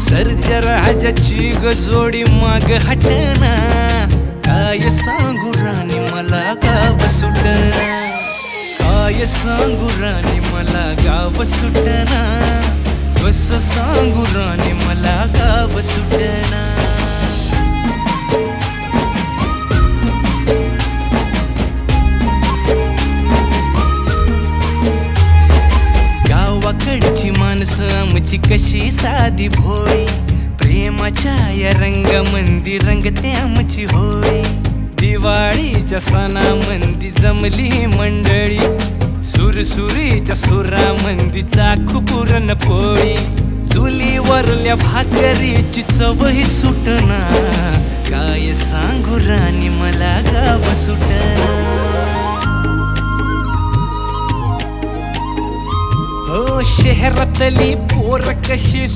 सर्जा राजाची गजोडी माग हटना, काय सांगू राणी मला गाव सुटना, काय सांगू राणी मला गाव सुटना, कसं सांगू राणी मला गाव सुटना. गावाकडची माणसं आमची कशी साधी भोळी, प्रेमाच्या या रंगामंदी रंगते आमची होळी. दिवाळीच्या सणामंदी जमली मंडळी, सुरसुरीच्या सुरामंदी चाखू पुरणपोळी. चुलीवरल्या भाकरीची चवही सुटना, काय सांगू राणी मला गाव सुटना. हो शहरातली पोर कशी